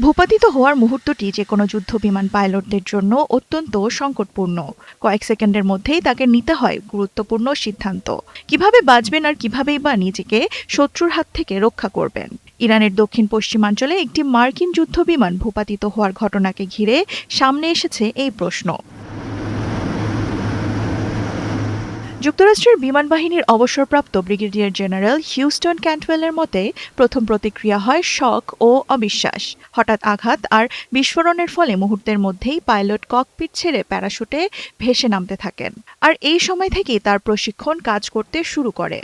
ভূপাতিত হওয়ার মুহূর্তটি যেকোনো যুদ্ধবিমান পাইলটদের জন্য অত্যন্ত সংকটপূর্ণ। কয়েক সেকেন্ডের মধ্যেই তাকে নিতে হয় গুরুত্বপূর্ণ সিদ্ধান্ত। কিভাবে বাঁচবেন আর কিভাবেই বা নিজেকে শত্রুর হাত থেকে রক্ষা করবেন। ইরানের দক্ষিণ পশ্চিমাঞ্চলে একটি মার্কিন যুদ্ধবিমান ভূপাতিত হওয়ার ঘটনাকে ঘিরে সামনে এসেছে এই প্রশ্ন। যুক্তরাষ্ট্রের বিমান বাহিনীর অবসরপ্রাপ্ত ব্রিগেডিয়ার জেনারেল হিউস্টন ক্যান্টওয়েলের মতে প্রথম প্রতিক্রিয়া হয় শক ও অবিশ্বাস। হঠাৎ আঘাত আর বিস্ফোরণের ফলে মুহূর্তের মধ্যেই পাইলট ককপিট ছেড়ে প্যারাশুটে ভেসে নামতে থাকেন। আর এই সময় থেকেই তার প্রশিক্ষণ কাজ করতে শুরু করে।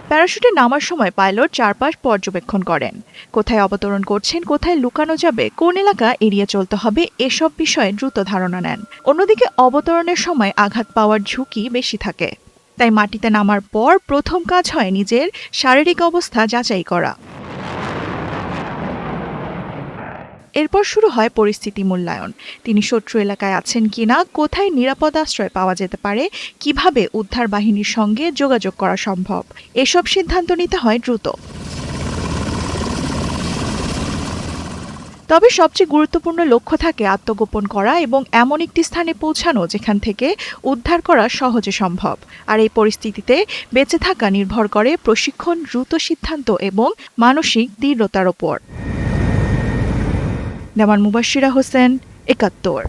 প্যারাশুটে নামার সময় পাইলট চারপাশ পর্যবেক্ষণ করেন। কোথায় অবতরণ করছেন, কোথায় লুকানো যাবে, কোন এলাকা এড়িয়ে চলতে হবে, এসব বিষয়ে দ্রুত ধারণা নেন। অন্যদিকে অবতরণের সময় আঘাত পাওয়ার ঝুঁকি বেশি থাকে। তাই মাটিতে নামার পর প্রথম কাজ হয় নিজের শারীরিক অবস্থা যাচাই করা। এরপর শুরু হয় পরিস্থিতি মূল্যায়ন। তিনি শত্রু এলাকায় আছেন কিনা, কোথায় নিরাপদ আশ্রয় পাওয়া যেতে পারে, কিভাবে উদ্ধার বাহিনীর সঙ্গে যোগাযোগ করা সম্ভব, এসব সিদ্ধান্ত নিতে হয় দ্রুত। তবে সবচেয়ে গুরুত্বপূর্ণ লক্ষ্য থাকে আত্মগোপন করা এবং এমন একটি স্থানে পৌঁছানো যেখান থেকে উদ্ধার করা সহজে সম্ভব। আর এই পরিস্থিতিতে বেঁচে থাকা নির্ভর করে প্রশিক্ষণ, দ্রুত সিদ্ধান্ত এবং মানসিক দৃঢ়তার ওপর। দেওয়ান মুবাশশিরা হোসেন, ৭১।